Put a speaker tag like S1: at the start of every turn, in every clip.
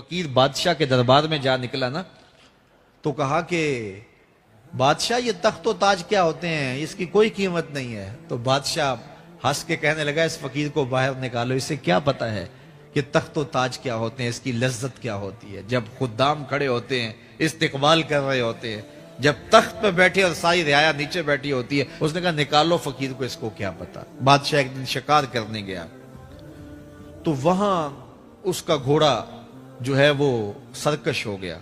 S1: فقیر بادشاہ کے دربار میں جا نکلا نا تو کہا کہ بادشاہ یہ تخت و تاج کیا ہوتے ہیں، اس کی کوئی قیمت نہیں ہے۔ تو بادشاہ ہنس کے کہنے لگا اس فقیر کو باہر نکالو، اسے کیا پتا ہے کہ تخت و تاج کیا ہوتے ہیں، اس کی لذت کیا ہوتی ہے۔ جب خدام کھڑے ہوتے ہیں استقبال کر رہے ہوتے ہیں، جب تخت پہ بیٹھے اور ساری رعایا نیچے بیٹھی ہوتی ہے، اس نے کہا نکالو فقیر کو، اس کو کیا پتا۔ بادشاہ ایک دن شکار کرنے گیا تو وہاں اس کا گھوڑا جو ہے وہ سرکش ہو گیا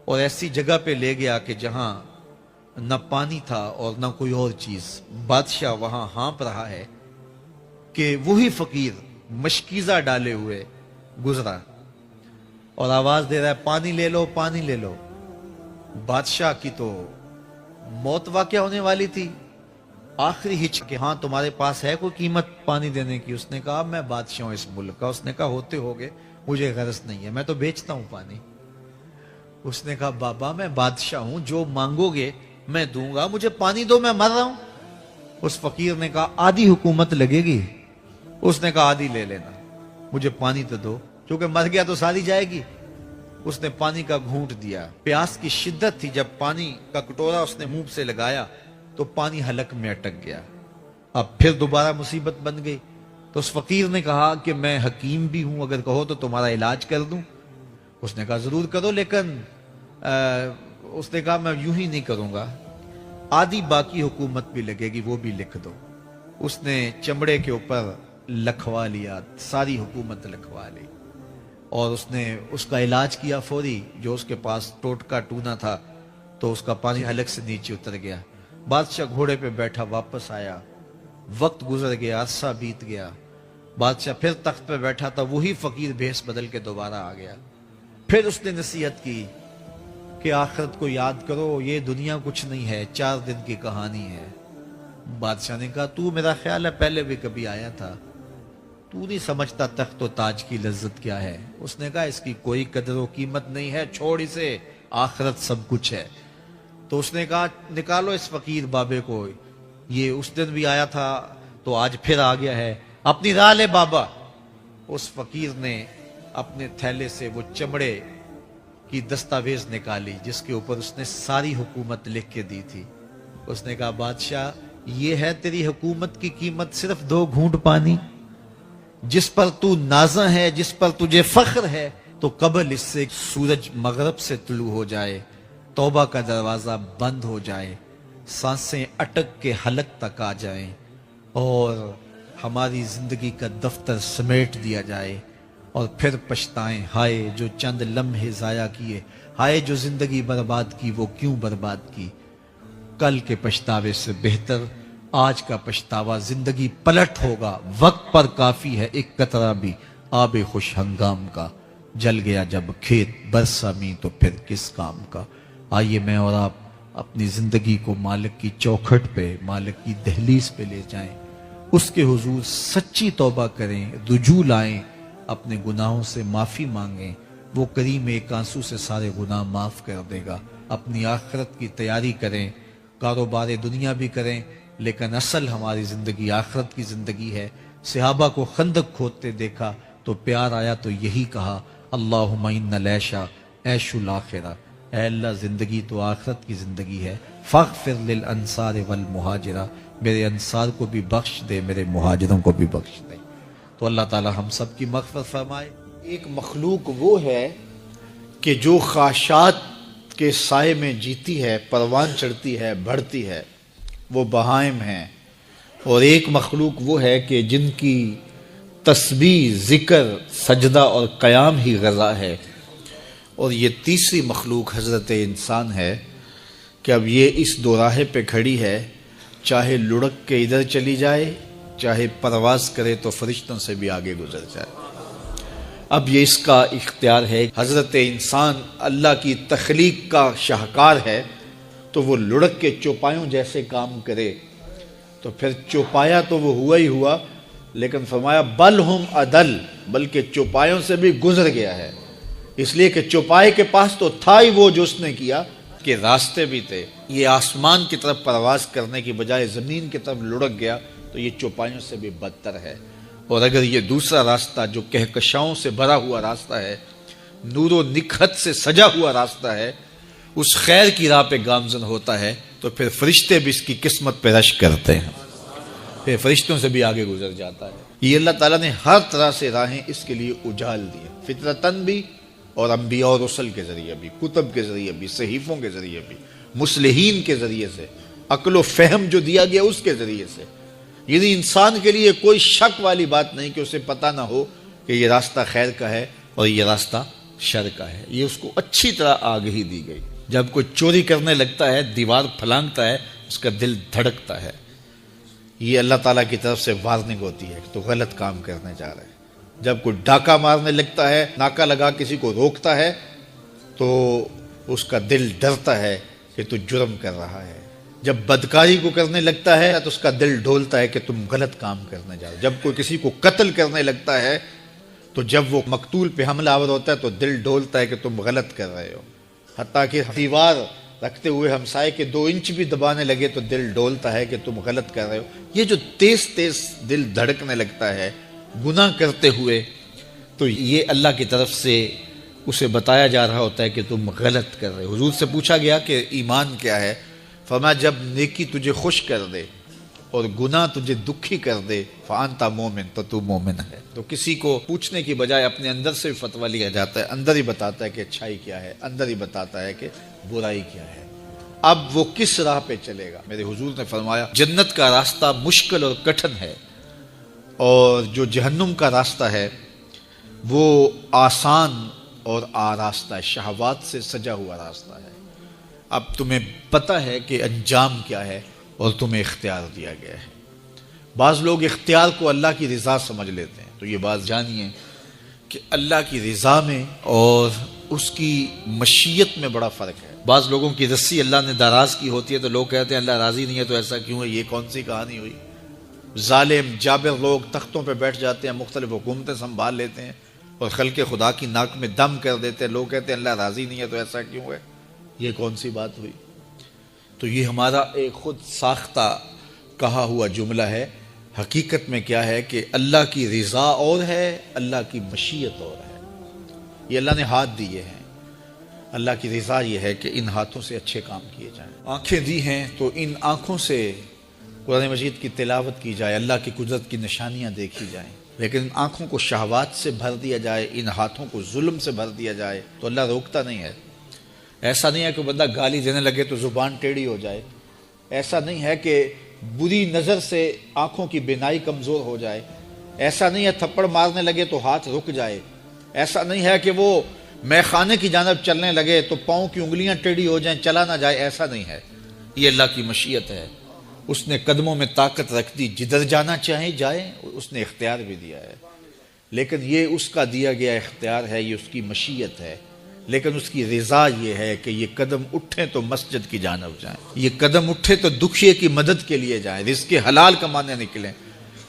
S1: اور ایسی جگہ پہ لے گیا کہ جہاں نہ پانی تھا اور نہ کوئی اور چیز۔ بادشاہ وہاں ہانپ رہا ہے کہ وہی فقیر مشکیزہ ڈالے ہوئے گزرا اور آواز دے رہا ہے پانی لے لو، پانی لے لو۔ بادشاہ کی تو موت واقع ہونے والی تھی، آخری ہچ کہ ہاں تمہارے پاس ہے کوئی قیمت پانی دینے کی؟ اس نے کہا میں بادشاہ ہوں اس ملک کا۔ اس نے کہا ہوتے ہوگے، مجھے غرض نہیں ہے، میں تو بیچتا ہوں پانی۔ اس نے کہا بابا میں بادشاہ ہوں، جو مانگو گے میں دوں گا، مجھے پانی دو، میں مر رہا ہوں۔ اس فقیر نے کہا آدھی حکومت لگے گی۔ اس نے کہا آدھی لے لینا، مجھے پانی تو دو، کیونکہ مر گیا تو ساری جائے گی۔ اس نے پانی کا گھونٹ دیا، پیاس کی شدت تھی، جب پانی کا کٹورا اس نے منہ سے لگایا تو پانی حلق میں اٹک گیا۔ اب پھر دوبارہ مصیبت بن گئی تو اس فقیر نے کہا کہ میں حکیم بھی ہوں، اگر کہو تو تمہارا علاج کر دوں۔ اس نے کہا ضرور کرو، لیکن اس نے کہا میں یوں ہی نہیں کروں گا، آدھی باقی حکومت بھی لگے گی، وہ بھی لکھ دو۔ اس نے چمڑے کے اوپر لکھوا لیا، ساری حکومت لکھوا لی اور اس نے اس کا علاج کیا فوری۔ جو اس کے پاس ٹوٹکا ٹونا تھا تو اس کا پانی حلق سے نیچے اتر گیا۔ بادشاہ گھوڑے پہ بیٹھا واپس آیا، وقت گزر گیا، عرصہ بیت گیا۔ بادشاہ پھر تخت پہ بیٹھا تھا، وہی فقیر بھیس بدل کے دوبارہ آ گیا۔ پھر اس نے نصیحت کی کہ آخرت کو یاد کرو، یہ دنیا کچھ نہیں ہے، 4 دن کی کہانی ہے۔ بادشاہ نے کہا تو میرا خیال ہے پہلے بھی کبھی آیا تھا، تو نہیں سمجھتا تخت و تاج کی لذت کیا ہے۔ اس نے کہا اس کی کوئی قدر و قیمت نہیں ہے، چھوڑ اسے، آخرت سب کچھ ہے۔ تو اس نے کہا نکالو اس فقیر بابے کو، یہ اس دن بھی آیا تھا تو آج پھر آ گیا ہے، اپنی راہ لے بابا۔ اس فقیر نے اپنے تھیلے سے وہ چمڑے کی دستاویز نکالی جس کے اوپر اس نے ساری حکومت لکھ کے دی تھی۔ اس نے کہا بادشاہ یہ ہے تیری حکومت کی قیمت، صرف 2 گھونٹ پانی، جس پر تو نازاں ہے، جس پر تجھے فخر ہے، تو قبل اس سے سورج مغرب سے طلوع ہو جائے، توبہ کا دروازہ بند ہو جائے، سانسیں اٹک کے حلق تک آ جائیں اور ہماری زندگی کا دفتر سمیٹ دیا جائے، اور پھر پچھتائیں ہائے جو چند لمحے ضائع کیے، ہائے جو زندگی برباد کی وہ کیوں برباد کی۔ کل کے پچھتاوے سے بہتر آج کا پچھتاوا، زندگی پلٹ ہوگا، وقت پر کافی ہے ایک قطرہ بھی آب خوش ہنگام کا، جل گیا جب کھیت برسا می تو پھر کس کام کا۔ آئیے میں اور آپ اپنی زندگی کو مالک کی چوکھٹ پہ، مالک کی دہلیز پہ لے جائیں، اس کے حضور سچی توبہ کریں، رجوع لائیں، اپنے گناہوں سے معافی مانگیں، وہ کریم ایک آنسو سے سارے گناہ معاف کر دے گا۔ اپنی آخرت کی تیاری کریں، کاروبار دنیا بھی کریں، لیکن اصل ہماری زندگی آخرت کی زندگی ہے۔ صحابہ کو خندق کھودتے دیکھا تو پیار آیا تو یہی کہا اللہم ان العیشہ عیش الاخرہ، اے اللہ زندگی تو آخرت کی زندگی ہے، فاغفر للانصار والمہاجرہ، میرے انصار کو بھی بخش دے، میرے مہاجروں کو بھی بخش دے۔ تو اللہ تعالی ہم سب کی مغفرت فرمائے۔
S2: ایک مخلوق وہ ہے کہ جو خاشات کے سائے میں جیتی ہے، پروان چڑھتی ہے، بڑھتی ہے، وہ بہائم ہیں۔ اور ایک مخلوق وہ ہے کہ جن کی تسبیح، ذکر، سجدہ اور قیام ہی غذا ہے۔ اور یہ تیسری مخلوق حضرت انسان ہے کہ اب یہ اس دوراہے پہ کھڑی ہے، چاہے لڑک کے ادھر چلی جائے، چاہے پرواز کرے تو فرشتوں سے بھی آگے گزر جائے۔ اب یہ اس کا اختیار ہے۔ حضرت انسان اللہ کی تخلیق کا شاہکار ہے، تو وہ لڑک کے چوپایوں جیسے کام کرے تو پھر چوپایا تو وہ ہوا ہی ہوا، لیکن فرمایا بل ہم عدل، بلکہ چوپایوں سے بھی گزر گیا ہے، اس لیے کہ چوپائے کے پاس تو تھا ہی وہ جو اس نے کیا، کہ راستے بھی تھے۔ یہ آسمان کی طرف پرواز کرنے کی بجائے زمین کی طرف لڑک گیا تو یہ چوپایوں سے بھی بدتر ہے۔ اور اگر یہ دوسرا راستہ جو کہکشاؤں سے بھرا ہوا راستہ ہے نور و نکہت سے سجا ہوا راستہ ہے، اس خیر کی راہ پہ گامزن ہوتا ہے تو پھر فرشتے بھی اس کی قسمت پہ رش کرتے ہیں، پھر فرشتوں سے بھی آگے گزر جاتا ہے۔ یہ اللہ تعالیٰ نے ہر طرح سے راہیں اس کے لیے اجال دی، فطرتاً بھی اور انبیاء اور رسل کے ذریعے بھی، کتب کے ذریعے بھی، صحیفوں کے ذریعے بھی، مصلحین کے ذریعے سے، عقل و فہم جو دیا گیا اس کے ذریعے سے۔ یعنی انسان کے لیے کوئی شک والی بات نہیں کہ اسے پتہ نہ ہو کہ یہ راستہ خیر کا ہے اور یہ راستہ شر کا ہے، یہ اس کو اچھی طرح آگہی دی گئی۔ جب کوئی چوری کرنے لگتا ہے، دیوار پھلانگتا ہے، اس کا دل دھڑکتا ہے، یہ اللہ تعالیٰ کی طرف سے وارننگ ہوتی ہے کہ تو غلط کام کرنے جا رہا ہے۔ جب کوئی ڈاکہ مارنے لگتا ہے، ناکہ لگا کسی کو روکتا ہے، تو اس کا دل ڈرتا ہے کہ تو جرم کر رہا ہے۔ جب بدکاری کو کرنے لگتا ہے تو اس کا دل ڈولتا ہے کہ تم غلط کام کرنے جا رہے ہو۔ جب کوئی کسی کو قتل کرنے لگتا ہے تو جب وہ مقتول پہ حملہ آور ہوتا ہے تو دل ڈولتا ہے کہ تم غلط کر رہے ہو۔ حتیٰ کہ دیوار رکھتے ہوئے ہمسائے کے 2 انچ بھی دبانے لگے تو دل ڈولتا ہے کہ تم غلط کر رہے ہو۔ یہ جو تیز تیز دل دھڑکنے لگتا ہے گناہ کرتے ہوئے، تو یہ اللہ کی طرف سے اسے بتایا جا رہا ہوتا ہے کہ تم غلط کر رہے ہو۔ حضور سے پوچھا گیا کہ ایمان کیا ہے؟ فرمایا جب نیکی تجھے خوش کر دے اور گناہ تجھے دکھی کر دے فانتا مومن، تو تو مومن ہے۔ تو کسی کو پوچھنے کی بجائے اپنے اندر سے فتویٰ لیا جاتا ہے، اندر ہی بتاتا ہے کہ اچھائی کیا ہے، اندر ہی بتاتا ہے کہ برائی کیا ہے۔ اب وہ کس راہ پہ چلے گا؟ میرے حضور نے فرمایا جنت کا راستہ مشکل اور کٹھن ہے، اور جو جہنم کا راستہ ہے وہ آسان اور آراستہ ہے، شہوات سے سجا ہوا راستہ ہے۔ اب تمہیں پتہ ہے کہ انجام کیا ہے اور تمہیں اختیار دیا گیا ہے۔ بعض لوگ اختیار کو اللہ کی رضا سمجھ لیتے ہیں، تو یہ بات جانیے کہ اللہ کی رضا میں اور اس کی مشیت میں بڑا فرق ہے۔ بعض لوگوں کی رسی اللہ نے دراز کی ہوتی ہے تو لوگ کہتے ہیں اللہ راضی نہیں ہے تو ایسا کیوں ہے؟ یہ کون سی کہانی ہوئی؟ ظالم جابر لوگ تختوں پہ بیٹھ جاتے ہیں، مختلف حکومتیں سنبھال لیتے ہیں اور خلق خدا کی ناک میں دم کر دیتے ہیں، لوگ کہتے ہیں اللہ راضی نہیں ہے تو ایسا کیوں ہے؟ یہ کون سی بات ہوئی؟ تو یہ ہمارا ایک خود ساختہ کہا ہوا جملہ ہے۔ حقیقت میں کیا ہے کہ اللہ کی رضا اور ہے، اللہ کی مشیت اور ہے۔ یہ اللہ نے ہاتھ دیے ہیں، اللہ کی رضا یہ ہے کہ ان ہاتھوں سے اچھے کام کیے جائیں۔ آنکھیں دی ہیں تو ان آنکھوں سے قرآن مجید کی تلاوت کی جائے، اللہ کی قدرت کی نشانیاں دیکھی جائیں، لیکن ان آنکھوں کو شہوات سے بھر دیا جائے، ان ہاتھوں کو ظلم سے بھر دیا جائے تو اللہ روکتا نہیں ہے۔ ایسا نہیں ہے کہ بندہ گالی دینے لگے تو زبان ٹیڑھی ہو جائے، ایسا نہیں ہے کہ بری نظر سے آنکھوں کی بینائی کمزور ہو جائے، ایسا نہیں ہے تھپڑ مارنے لگے تو ہاتھ رک جائے، ایسا نہیں ہے کہ وہ مے خانے کی جانب چلنے لگے تو پاؤں کی انگلیاں ٹیڑھی ہو جائیں، چلا نہ جائے، ایسا نہیں ہے۔ یہ اللہ کی مشیت ہے، اس نے قدموں میں طاقت رکھ دی، جدھر جانا چاہیں جائیں، اس نے اختیار بھی دیا ہے، لیکن یہ اس کا دیا گیا اختیار ہے، یہ اس کی مشیت ہے، لیکن اس کی رضا یہ ہے کہ یہ قدم اٹھیں تو مسجد کی جانب جائیں، یہ قدم اٹھے تو دکھیے کی مدد کے لیے جائیں، رزق حلال کمانے نکلیں،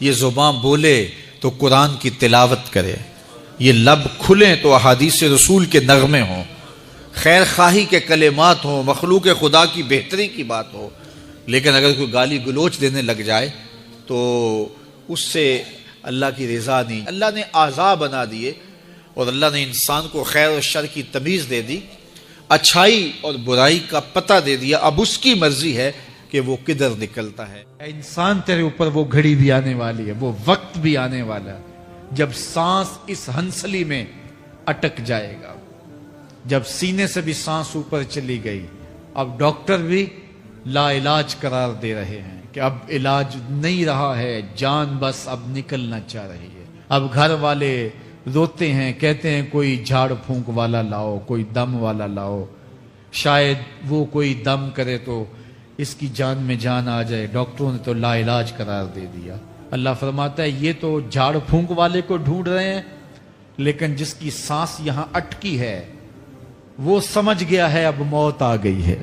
S2: یہ زبان بولے تو قرآن کی تلاوت کرے، یہ لب کھلیں تو احادیث رسول کے نغمے ہوں، خیر خواہی کے کلمات ہوں، مخلوق خدا کی بہتری کی بات ہو۔ لیکن اگر کوئی گالی گلوچ دینے لگ جائے تو اس سے اللہ کی رضا نہیں۔ اللہ نے اعضاء بنا دیے اور اللہ نے انسان کو خیر اور شر کی تمیز دے دی، اچھائی اور برائی کا پتہ دے دیا، اب اس کی مرضی ہے کہ وہ کدھر نکلتا ہے۔
S3: اے انسان تیرے اوپر وہ گھڑی بھی آنے والی ہے، وہ وقت بھی آنے والا ہے جب سانس اس ہنسلی میں اٹک جائے گا، جب سینے سے بھی سانس اوپر چلی گئی، اب ڈاکٹر بھی لا علاج قرار دے رہے ہیں کہ اب علاج نہیں رہا ہے، جان بس اب نکلنا چاہ رہی ہے۔ اب گھر والے روتے ہیں، کہتے ہیں کوئی جھاڑ پھونک والا لاؤ، کوئی دم والا لاؤ، شاید وہ کوئی دم کرے تو اس کی جان میں جان آ جائے، ڈاکٹروں نے تو لا علاج قرار دے دیا۔ اللہ فرماتا ہے یہ تو جھاڑ پھونک والے کو ڈھونڈ رہے ہیں، لیکن جس کی سانس یہاں اٹکی ہے وہ سمجھ گیا ہے اب موت آ گئی ہے،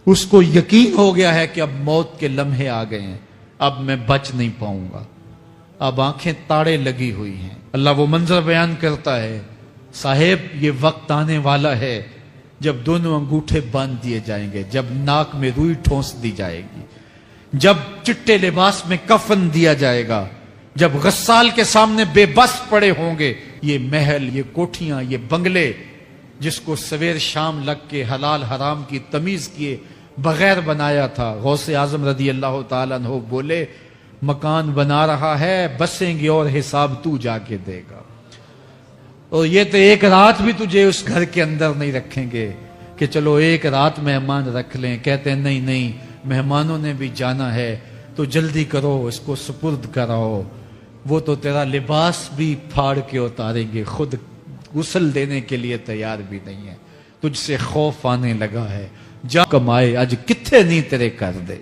S3: اس کو یقین ہو گیا ہے کہ اب موت کے لمحے آ گئے ہیں، اب میں بچ نہیں پاؤں گا، اب آنکھیں تاڑے لگی ہوئی ہیں۔ اللہ وہ منظر بیان کرتا ہے، صاحب یہ وقت آنے والا ہے جب دونوں انگوٹھے باندھ دیے جائیں گے، جب ناک میں روئی ٹھونس دی جائے گی، جب چٹے لباس میں کفن دیا جائے گا، جب غسال کے سامنے بے بس پڑے ہوں گے یہ محل، یہ کوٹھیاں، یہ بنگلے جس کو سویر شام لگ کے حلال حرام کی تمیز کیے بغیر بنایا تھا، غوث اعظم رضی اللہ تعالیٰ عنہ بولے مکان بنا رہا ہے، بسیں گے اور حساب تو جا کے دے گا، اور یہ تو ایک رات بھی تجھے اس گھر کے اندر نہیں رکھیں گے کہ چلو ایک رات مہمان رکھ لیں. کہتے ہیں نہیں نہیں، مہمانوں نے بھی جانا ہے تو جلدی کرو، اس کو سپرد کراؤ، وہ تو تیرا لباس بھی پھاڑ کے اتاریں گے، خود غسل دینے کے لیے تیار بھی نہیں ہے، تجھ سے خوف آنے لگا ہے، جا کمائے آج کتنے نہیں تیرے کر دے.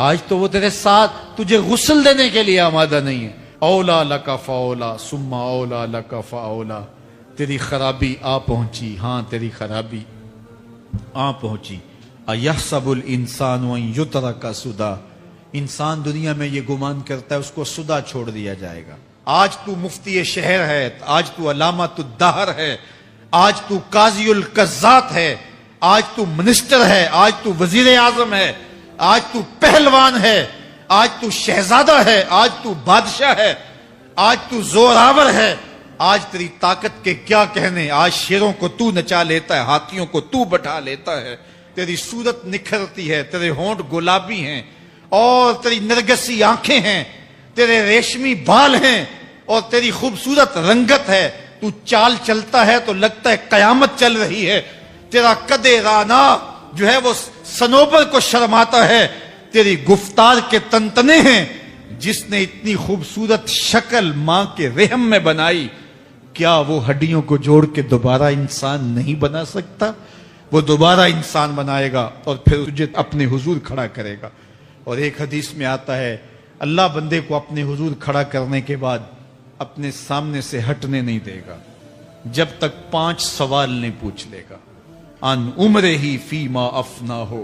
S3: آج تو وہ تیرے ساتھ تجھے غسل دینے کے لیے آمادہ نہیں ہے. اولا لکا فاولا ثم اولا لکا فاولا. تیری خرابی آ پہنچی، ہاں تیری خرابی آ پہنچی. ایحسب الانسان ان یترک سدی. انسان دنیا میں یہ گمان کرتا ہے اس کو سدا چھوڑ دیا جائے گا. آج تو مفتی شہر ہے، آج تو علامۃ الدہر ہے، آج تو قاضی القضات ہے، آج تو منسٹر ہے، آج تو وزیر اعظم ہے، آج تو پہلوان ہے، آج تو شہزادہ ہے، آج تو بادشاہ ہے، آج تو زوراور ہے. آج تیری طاقت کے کیا کہنے. آج شیروں کو تو نچا لیتا ہے، ہاتھیوں کو تو بٹھا لیتا ہے. تیری صورت نکھرتی ہے، تیرے ہونٹ گلابی ہیں اور تیری نرگسی آنکھیں ہیں، تیرے ریشمی بال ہیں اور تیری خوبصورت رنگت ہے. تو چال چلتا ہے تو لگتا ہے قیامت چل رہی ہے. تیرا قد رانا جو ہے وہ صنوبر کو شرماتا ہے. تیری گفتار کے تنتنے ہیں. جس نے اتنی خوبصورت شکل ماں کے رحم میں بنائی، کیا وہ ہڈیوں کو جوڑ کے دوبارہ انسان نہیں بنا سکتا؟ وہ دوبارہ انسان بنائے گا اور پھر تجھے اپنے حضور کھڑا کرے گا. اور ایک حدیث میں آتا ہے اللہ بندے کو اپنے حضور کھڑا کرنے کے بعد اپنے سامنے سے ہٹنے نہیں دے گا جب تک 5 سوال نہیں پوچھ لے گا. ان عمرہ ہی فیما افنا ہو.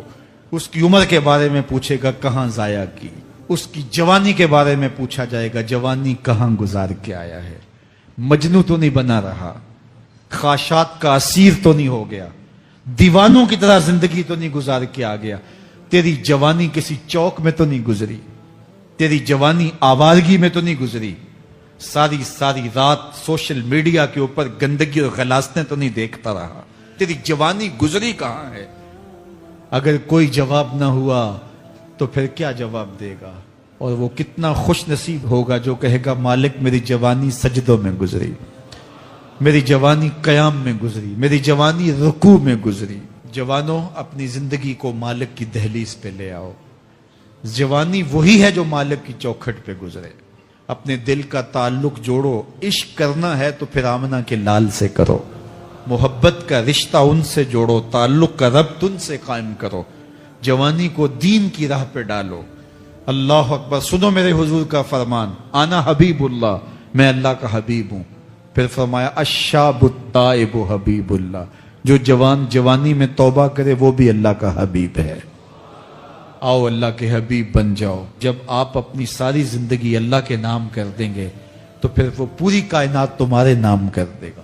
S3: اس کی عمر کے بارے میں پوچھے گا کہاں ضائع کی. اس کی جوانی کے بارے میں پوچھا جائے گا جوانی کہاں گزار کے آیا ہے. مجنوں تو نہیں بنا رہا، خواہشات کا اسیر تو نہیں ہو گیا، دیوانوں کی طرح زندگی تو نہیں گزار کے آ گیا. تیری جوانی کسی چوک میں تو نہیں گزری، تیری جوانی آوارگی میں تو نہیں گزری، ساری رات سوشل میڈیا کے اوپر گندگی اور غلاظتیں تو نہیں دیکھتا رہا. تیری جوانی گزری کہاں ہے؟ اگر کوئی جواب نہ ہوا تو پھر کیا جواب دے گا؟ اور وہ کتنا خوش نصیب ہوگا جو کہے گا مالک میری جوانی سجدوں میں گزری، میری جوانی قیام میں گزری، میری جوانی رکوع میں گزری. جوانوں اپنی زندگی کو مالک کی دہلیز پہ لے آؤ. جوانی وہی ہے جو مالک کی چوکھٹ پہ گزرے. اپنے دل کا تعلق جوڑو. عشق کرنا ہے تو پھر آمنہ کے لال سے کرو. محبت کا رشتہ ان سے جوڑو، تعلق کا ربط ان سے قائم کرو. جوانی کو دین کی راہ پہ ڈالو. اللہ اکبر. سنو میرے حضور کا فرمان، انا حبیب اللہ، میں اللہ کا حبیب ہوں. پھر فرمایا الشاب التائب حبیب اللہ. جو جوان جوانی میں توبہ کرے وہ بھی اللہ کا حبیب ہے. آؤ اللہ کے حبیب بن جاؤ. جب آپ اپنی ساری زندگی اللہ کے نام کر دیں گے تو پھر وہ پوری کائنات تمہارے نام کر دے گا.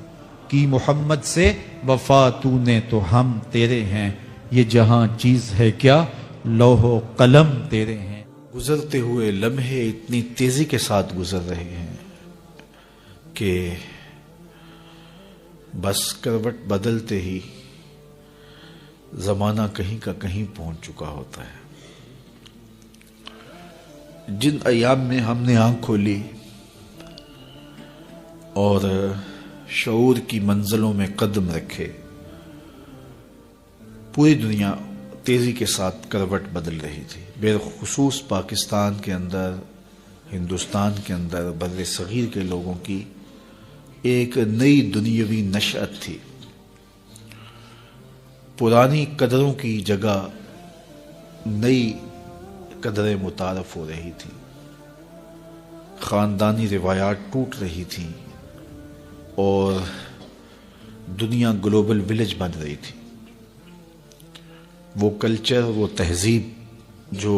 S3: کی محمد سے وفا تو نے تو ہم تیرے ہیں، یہ جہاں چیز ہے کیا لوح و قلم تیرے ہیں.
S2: گزرتے ہوئے لمحے اتنی تیزی کے ساتھ گزر رہے ہیں کہ بس کروٹ بدلتے ہی زمانہ کہیں کا کہیں پہنچ چکا ہوتا ہے. جن ایام میں ہم نے آنکھ کھولی اور شعور کی منزلوں میں قدم رکھے، پوری دنیا تیزی کے ساتھ کروٹ بدل رہی تھی. بالخصوص پاکستان کے اندر، ہندوستان کے اندر، بر صغیر کے لوگوں کی ایک نئی دنیاوی نشأت تھی. پرانی قدروں کی جگہ نئی قدریں متعارف ہو رہی تھی. خاندانی روایات ٹوٹ رہی تھیں اور دنیا گلوبل ولیج بن رہی تھی. وہ کلچر، وہ تہذیب جو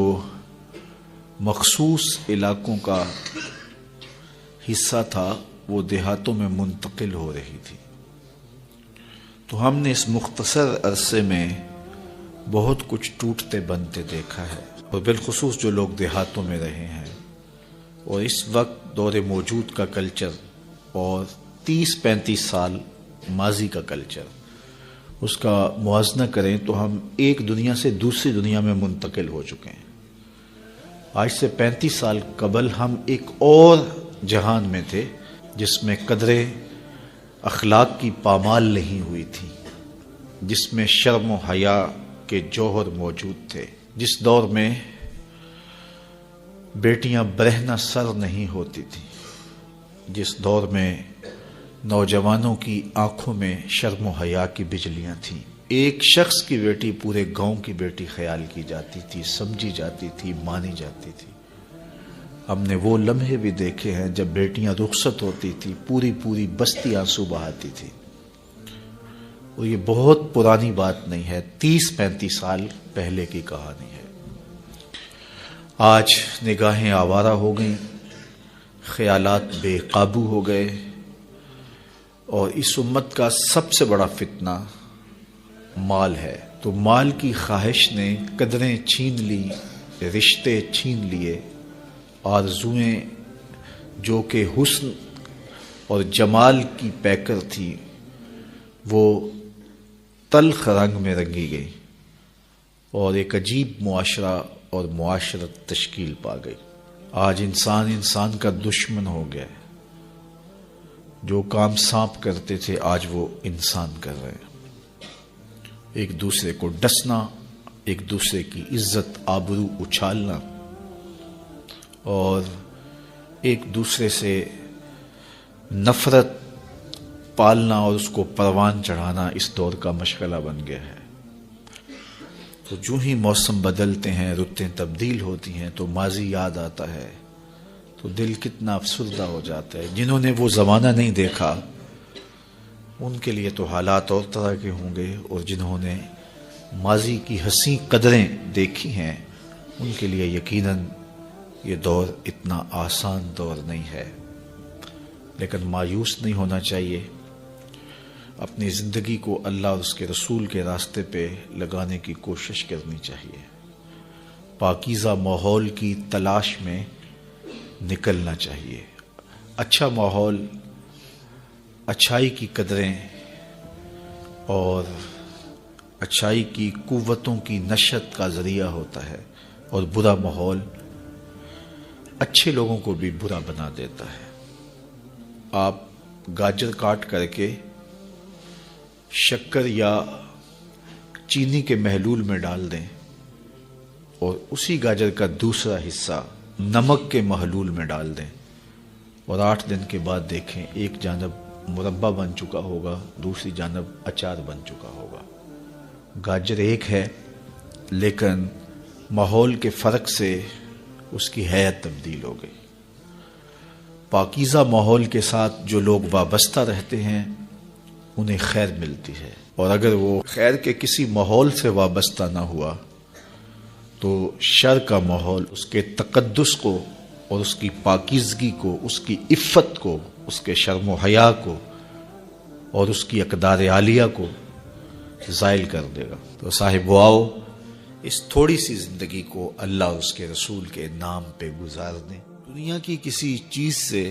S2: مخصوص علاقوں کا حصہ تھا وہ دیہاتوں میں منتقل ہو رہی تھی. تو ہم نے اس مختصر عرصے میں بہت کچھ ٹوٹتے بنتے دیکھا ہے، اور بالخصوص جو لوگ دیہاتوں میں رہے ہیں اور اس وقت دور موجود کا کلچر اور 30-35 سال ماضی کا کلچر، اس کا موازنہ کریں تو ہم ایک دنیا سے دوسری دنیا میں منتقل ہو چکے ہیں۔ آج سے 35 سال قبل ہم ایک اور جہان میں تھے جس میں قدریں اخلاق کی پامال نہیں ہوئی تھی، جس میں شرم و حیا کے جوہر موجود تھے، جس دور میں بیٹیاں برہنہ سر نہیں ہوتی تھیں، جس دور میں نوجوانوں کی آنکھوں میں شرم و حیا کی بجلیاں تھیں۔ ایک شخص کی بیٹی پورے گاؤں کی بیٹی خیال کی جاتی تھی، سمجھی جاتی تھی، مانی جاتی تھی۔ ہم نے وہ لمحے بھی دیکھے ہیں جب بیٹیاں رخصت ہوتی تھی، پوری بستی آنسو بہاتی تھی۔ اور یہ بہت پرانی بات نہیں ہے، 30-35 سال پہلے کی کہانی ہے۔ آج نگاہیں آوارہ ہو گئیں، خیالات بے قابو ہو گئے، اور اس امت کا سب سے بڑا فتنہ مال ہے۔ تو مال کی خواہش نے قدریں چھین لی، رشتے چھین لیے، آرزوئیں جو کہ حسن اور جمال کی پیکر تھی وہ تلخ رنگ میں رنگی گئی، اور ایک عجیب معاشرہ اور معاشرت تشکیل پا گئی۔ آج انسان کا دشمن ہو گیا ہے۔ جو کام سانپ کرتے تھے آج وہ انسان کر رہے ہیں۔ ایک دوسرے کو ڈسنا، ایک دوسرے کی عزت آبرو اچھالنا، اور ایک دوسرے سے نفرت پالنا اور اس کو پروان چڑھانا اس دور کا مشغلہ بن گیا ہے۔ تو جو ہی موسم بدلتے ہیں، رتیں تبدیل ہوتی ہیں، تو ماضی یاد آتا ہے تو دل کتنا افسردہ ہو جاتا ہے۔ جنہوں نے وہ زمانہ نہیں دیکھا ان کے لیے تو حالات اور طرح کے ہوں گے، اور جنہوں نے ماضی کی حسین قدریں دیکھی ہیں ان کے لیے یقیناً یہ دور اتنا آسان دور نہیں ہے۔ لیکن مایوس نہیں ہونا چاہیے، اپنی زندگی کو اللہ اور اس کے رسول کے راستے پہ لگانے کی کوشش کرنی چاہیے، پاکیزہ ماحول کی تلاش میں نکلنا چاہیے۔ اچھا ماحول اچھائی کی قدریں اور اچھائی کی قوتوں کی نشت کا ذریعہ ہوتا ہے، اور برا ماحول اچھے لوگوں کو بھی برا بنا دیتا ہے۔ آپ گاجر کاٹ کر کے شکر یا چینی کے محلول میں ڈال دیں، اور اسی گاجر کا دوسرا حصہ نمک کے محلول میں ڈال دیں، اور 8 دن کے بعد دیکھیں ایک جانب مربع بن چکا ہوگا، دوسری جانب اچار بن چکا ہوگا۔ گاجر ایک ہے لیکن ماحول کے فرق سے اس کی حیت تبدیل ہو گئی۔ پاکیزہ ماحول کے ساتھ جو لوگ وابستہ رہتے ہیں انہیں خیر ملتی ہے، اور اگر وہ خیر کے کسی ماحول سے وابستہ نہ ہوا تو شر کا ماحول اس کے تقدس کو اور اس کی پاکیزگی کو، اس کی عفت کو، اس کے شرم و حیا کو اور اس کی اقدار عالیہ کو زائل کر دے گا۔ تو صاحب آؤ اس تھوڑی سی زندگی کو اللہ اور اس کے رسول کے نام پہ گزار دیں۔ دنیا کی کسی چیز سے،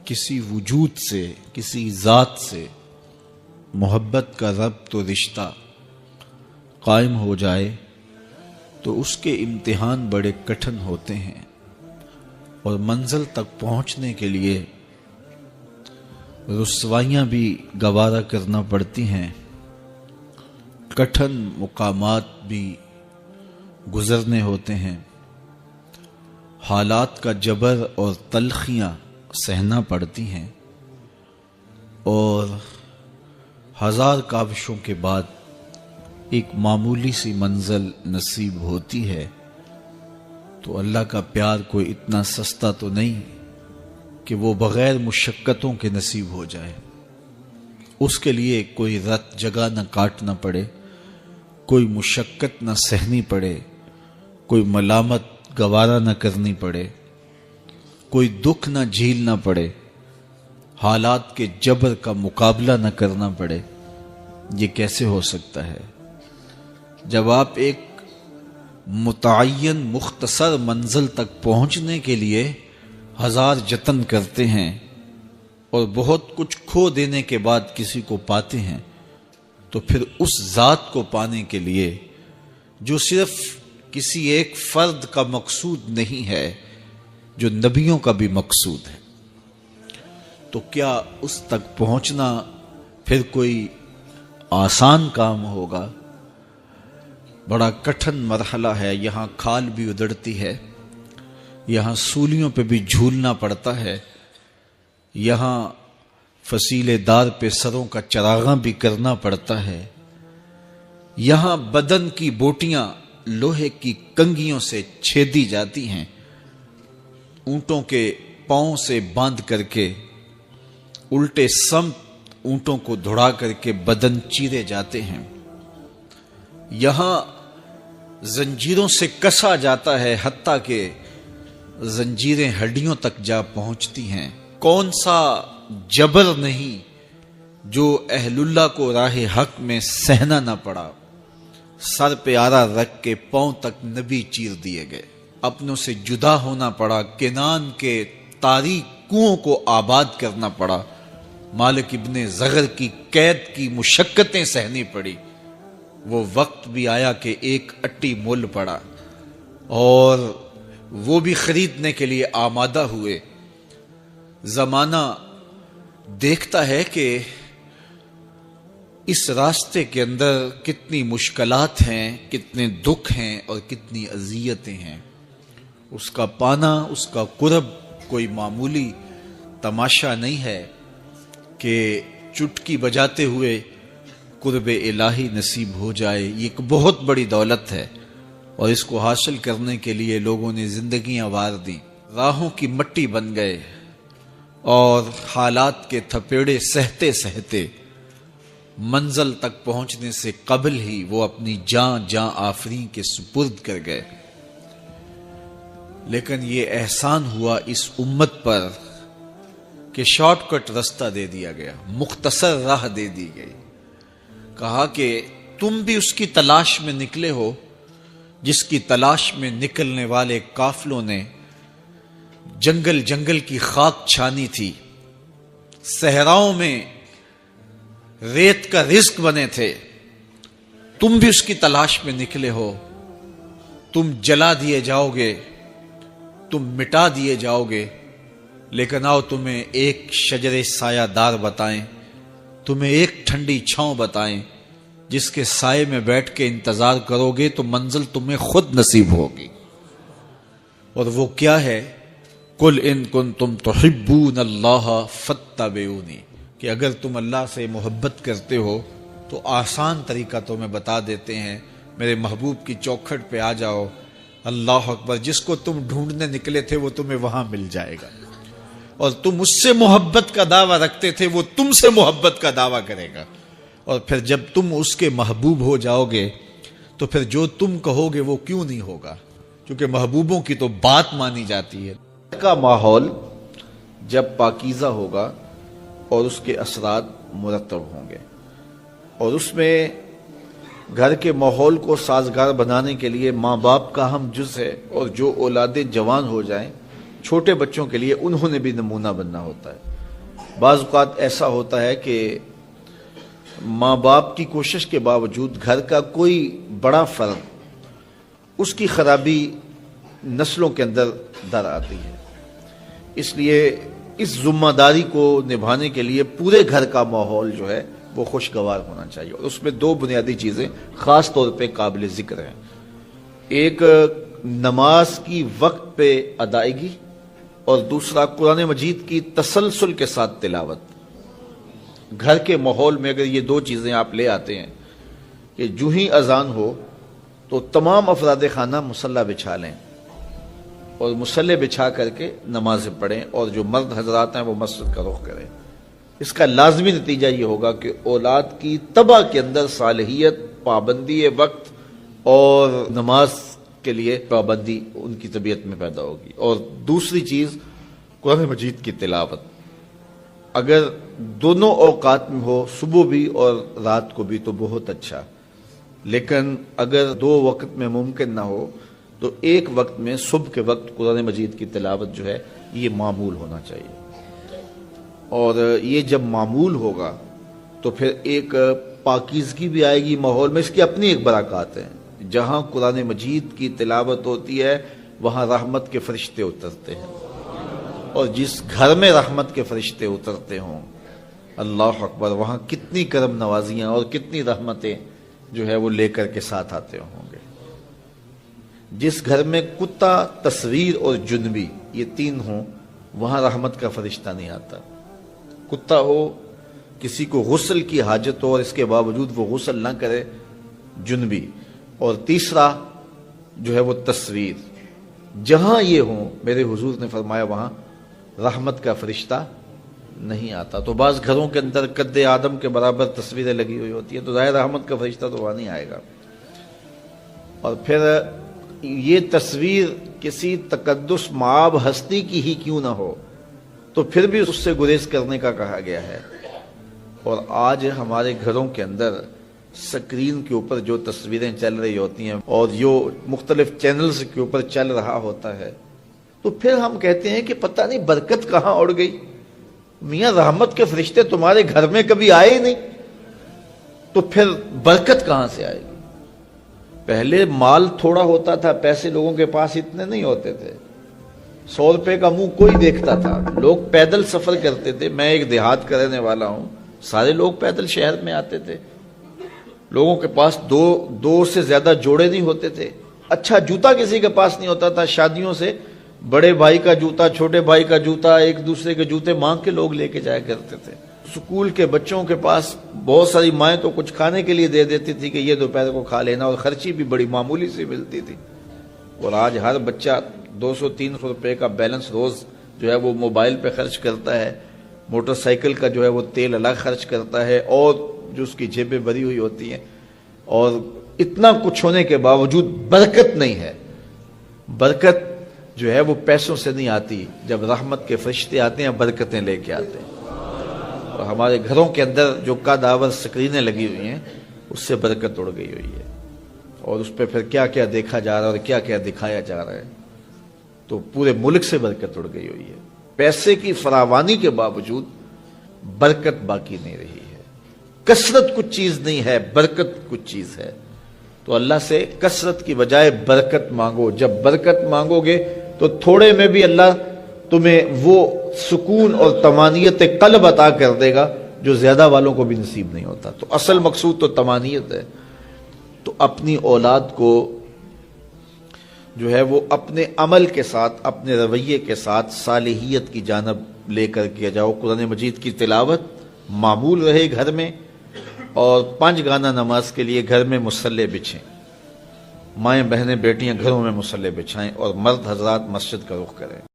S2: کسی وجود سے، کسی ذات سے محبت کا ربط و رشتہ قائم ہو جائے تو اس کے امتحان بڑے کٹھن ہوتے ہیں، اور منزل تک پہنچنے کے لیے رسوائیاں بھی گوارا کرنا پڑتی ہیں، کٹھن مقامات بھی گزرنے ہوتے ہیں، حالات کا جبر اور تلخیاں سہنا پڑتی ہیں، اور 1000 کاوشوں کے بعد ایک معمولی سی منزل نصیب ہوتی ہے۔ تو اللہ کا پیار کوئی اتنا سستا تو نہیں کہ وہ بغیر مشقتوں کے نصیب ہو جائے۔ اس کے لیے کوئی رت جگہ نہ کاٹنا پڑے، کوئی مشقت نہ سہنی پڑے، کوئی ملامت گوارا نہ کرنی پڑے، کوئی دکھ نہ جھیلنا پڑے، حالات کے جبر کا مقابلہ نہ کرنا پڑے۔ یہ کیسے ہو سکتا ہے؟ جب آپ ایک متعین مختصر منزل تک پہنچنے کے لیے 1000 جتن کرتے ہیں اور بہت کچھ کھو دینے کے بعد کسی کو پاتے ہیں تو پھر اس ذات کو پانے کے لیے جو صرف کسی ایک فرد کا مقصود نہیں ہے، جو نبیوں کا بھی مقصود ہے، تو کیا اس تک پہنچنا پھر کوئی آسان کام ہوگا؟ بڑا کٹھن مرحلہ ہے۔ یہاں کھال بھی ادڑتی ہے، یہاں سولیوں پہ بھی جھولنا پڑتا ہے، یہاں فصیلے دار پہ سروں کا چراغاں بھی کرنا پڑتا ہے، یہاں بدن کی بوٹیاں لوہے کی کنگھیوں سے چھیدی جاتی ہیں، اونٹوں کے پاؤں سے باندھ کر کے الٹے سمت اونٹوں کو دھڑا کر کے بدن چیرے جاتے ہیں، یہاں زنجیروں سے کسا جاتا ہے حتیٰ کہ زنجیریں ہڈیوں تک جا پہنچتی ہیں۔ کون سا جبر نہیں جو اہل اللہ کو راہ حق میں سہنا نہ پڑا۔ سر پہ آرا رکھ کے پاؤں تک نبی چیر دیے گئے، اپنوں سے جدا ہونا پڑا، کنان کے تاریک کنووں کو آباد کرنا پڑا، مالک ابن زغر کی قید کی مشقتیں سہنی پڑی۔ وہ وقت بھی آیا کہ ایک اٹی مول پڑا اور وہ بھی خریدنے کے لیے آمادہ ہوئے۔ زمانہ دیکھتا ہے کہ اس راستے کے اندر کتنی مشکلات ہیں، کتنے دکھ ہیں اور کتنی اذیتیں ہیں۔ اس کا پانا، اس کا قرب کوئی معمولی تماشا نہیں ہے کہ چٹکی بجاتے ہوئے قرب الہی نصیب ہو جائے۔ یہ ایک بہت بڑی دولت ہے اور اس کو حاصل کرنے کے لیے لوگوں نے زندگیاں وار دیں، راہوں کی مٹی بن گئے اور حالات کے تھپیڑے سہتے سہتے منزل تک پہنچنے سے قبل ہی وہ اپنی جاں آفرین کے سپرد کر گئے۔ لیکن یہ احسان ہوا اس امت پر کہ شارٹ کٹ رستہ دے دیا گیا، مختصر راہ دے دی گئی۔ کہا کہ تم بھی اس کی تلاش میں نکلے ہو جس کی تلاش میں نکلنے والے قافلوں نے جنگل جنگل کی خاک چھانی تھی، صحراؤں میں ریت کا رزق بنے تھے، تم بھی اس کی تلاش میں نکلے ہو۔ تم جلا دیے جاؤ گے، تم مٹا دیے جاؤ گے، لیکن آؤ تمہیں ایک شجر سایہ دار بتائیں، تمہیں ایک ٹھنڈی چھاؤں بتائیں جس کے سائے میں بیٹھ کے انتظار کرو گے تو منزل تمہیں خود نصیب ہوگی۔ اور وہ کیا ہے؟ قل ان کنتم تحبون اللہ فاتبعونی، کہ اگر تم اللہ سے محبت کرتے ہو تو آسان طریقہ تمہیں بتا دیتے ہیں، میرے محبوب کی چوکھٹ پہ آ جاؤ، اللہ اکبر، جس کو تم ڈھونڈنے نکلے تھے وہ تمہیں وہاں مل جائے گا، اور تم اس سے محبت کا دعویٰ رکھتے تھے وہ تم سے محبت کا دعویٰ کرے گا، اور پھر جب تم اس کے محبوب ہو جاؤ گے تو پھر جو تم کہو گے وہ کیوں نہیں ہوگا، کیونکہ محبوبوں کی تو بات مانی جاتی ہے۔ کا ماحول جب پاکیزہ ہوگا اور اس کے اثرات مرتب ہوں گے، اور اس میں گھر کے ماحول کو سازگار بنانے کے لیے ماں باپ کا اہم جز ہے، اور جو اولادیں جوان ہو جائیں، چھوٹے بچوں کے لیے انہوں نے بھی نمونہ بننا ہوتا ہے۔ بعض اوقات ایسا ہوتا ہے کہ ماں باپ کی کوشش کے باوجود گھر کا کوئی بڑا فرد، اس کی خرابی نسلوں کے اندر در آتی ہے۔ اس لیے اس ذمہ داری کو نبھانے کے لیے پورے گھر کا ماحول جو ہے وہ خوشگوار ہونا چاہیے، اور اس میں دو بنیادی چیزیں خاص طور پہ قابل ذکر ہیں۔ ایک نماز کی وقت پہ ادائیگی، اور دوسرا قرآن مجید کی تسلسل کے ساتھ تلاوت۔ گھر کے ماحول میں اگر یہ دو چیزیں آپ لے آتے ہیں کہ جو ہی اذان ہو تو تمام افراد خانہ مصلی بچھا لیں اور مصلی بچھا کر کے نمازیں پڑھیں، اور جو مرد حضرات ہیں وہ مسجد کا رخ کریں، اس کا لازمی نتیجہ یہ ہوگا کہ اولاد کی طبع کے اندر صالحیت، پابندی وقت اور نماز کے لیے پابندی ان کی طبیعت میں پیدا ہوگی۔ اور دوسری چیز قرآن مجید کی تلاوت، اگر دونوں اوقات میں ہو، صبح بھی اور رات کو بھی تو بہت اچھا، لیکن اگر دو وقت میں ممکن نہ ہو تو ایک وقت میں صبح کے وقت قرآن مجید کی تلاوت جو ہے یہ معمول ہونا چاہیے۔ اور یہ جب معمول ہوگا تو پھر ایک پاکیزگی بھی آئے گی ماحول میں. اس کی اپنی ایک برکات ہیں. جہاں قرآن مجید کی تلاوت ہوتی ہے وہاں رحمت کے فرشتے اترتے ہیں, اور جس گھر میں رحمت کے فرشتے اترتے ہوں, اللہ اکبر, وہاں کتنی کرم نوازیاں اور کتنی رحمتیں جو ہے وہ لے کر کے ساتھ آتے ہوں گے. جس گھر میں کتا, تصویر اور جنبی یہ تین ہوں وہاں رحمت کا فرشتہ نہیں آتا. کتا ہو, کسی کو غسل کی حاجت ہو اور اس کے باوجود وہ غسل نہ کرے, جنبی, اور تیسرا جو ہے وہ تصویر. جہاں یہ ہوں میرے حضور نے فرمایا وہاں رحمت کا فرشتہ نہیں آتا. تو بعض گھروں کے اندر قد آدم کے برابر تصویریں لگی ہوئی ہوتی ہیں تو ظاہر رحمت کا فرشتہ تو وہاں نہیں آئے گا. اور پھر یہ تصویر کسی تقدس مآب ہستی کی ہی کیوں نہ ہو تو پھر بھی اس سے گریز کرنے کا کہا گیا ہے. اور آج ہمارے گھروں کے اندر سکرین کے اوپر جو تصویریں چل رہی ہوتی ہیں اور جو مختلف چینلز کے اوپر چل رہا ہوتا ہے تو پھر ہم کہتے ہیں کہ پتہ نہیں برکت کہاں اڑ گئی. میاں رحمت کے فرشتے تمہارے گھر میں کبھی آئے ہی نہیں تو پھر برکت کہاں سے آئے گی. پہلے مال تھوڑا ہوتا تھا, پیسے لوگوں کے پاس اتنے نہیں ہوتے تھے, 100 روپے کا منہ کوئی دیکھتا تھا, لوگ پیدل سفر کرتے تھے. میں ایک دیہات کا رہنے والا ہوں, سارے لوگ پیدل شہر میں آتے تھے. لوگوں کے پاس دو سے زیادہ جوڑے نہیں ہوتے تھے. اچھا جوتا کسی کے پاس نہیں ہوتا تھا. شادیوں سے بڑے بھائی کا جوتا, چھوٹے بھائی کا جوتا, ایک دوسرے کے جوتے مانگ کے لوگ لے کے جایا کرتے تھے. سکول کے بچوں کے پاس بہت ساری مائیں تو کچھ کھانے کے لیے دے دیتی تھی کہ یہ دوپہر کو کھا لینا, اور خرچی بھی بڑی معمولی سی ملتی تھی. اور آج ہر بچہ 200-300 روپے کا بیلنس روز جو ہے وہ موبائل پہ خرچ کرتا ہے, موٹر سائیکل کا جو ہے وہ تیل الگ خرچ کرتا ہے, اور جو اس کی جیبیں بھری ہوئی ہوتی ہیں. اور اتنا کچھ ہونے کے باوجود برکت نہیں ہے. برکت جو ہے وہ پیسوں سے نہیں آتی, جب رحمت کے فرشتے آتے ہیں برکتیں لے کے آتے ہیں. اور ہمارے گھروں کے اندر جو قداور سکرینیں لگی ہوئی ہیں اس سے برکت اڑ گئی ہوئی ہے, اور اس پہ پھر کیا کیا دیکھا جا رہا ہے اور کیا کیا دکھایا جا رہا ہے, تو پورے ملک سے برکت اڑ گئی ہوئی ہے. پیسے کی فراوانی کے باوجود برکت باقی نہیں رہی ہے. کثرت کچھ چیز نہیں ہے, برکت کچھ چیز ہے. تو اللہ سے کثرت کی بجائے برکت مانگو. جب برکت مانگو گے تو تھوڑے میں بھی اللہ تمہیں وہ سکون اور طمانینت قلب عطا کر دے گا جو زیادہ والوں کو بھی نصیب نہیں ہوتا. تو اصل مقصود تو طمانینت ہے. تو اپنی اولاد کو جو ہے وہ اپنے عمل کے ساتھ, اپنے رویے کے ساتھ صالحیت کی جانب لے کر کے جاؤ. قرآن مجید کی تلاوت معمول رہے گھر میں, اور 5 گانہ نماز کے لیے گھر میں مصلی بچھیں. مائیں بہنیں بیٹیاں گھروں میں مصلی بچھائیں, اور مرد حضرات مسجد کا رخ کریں.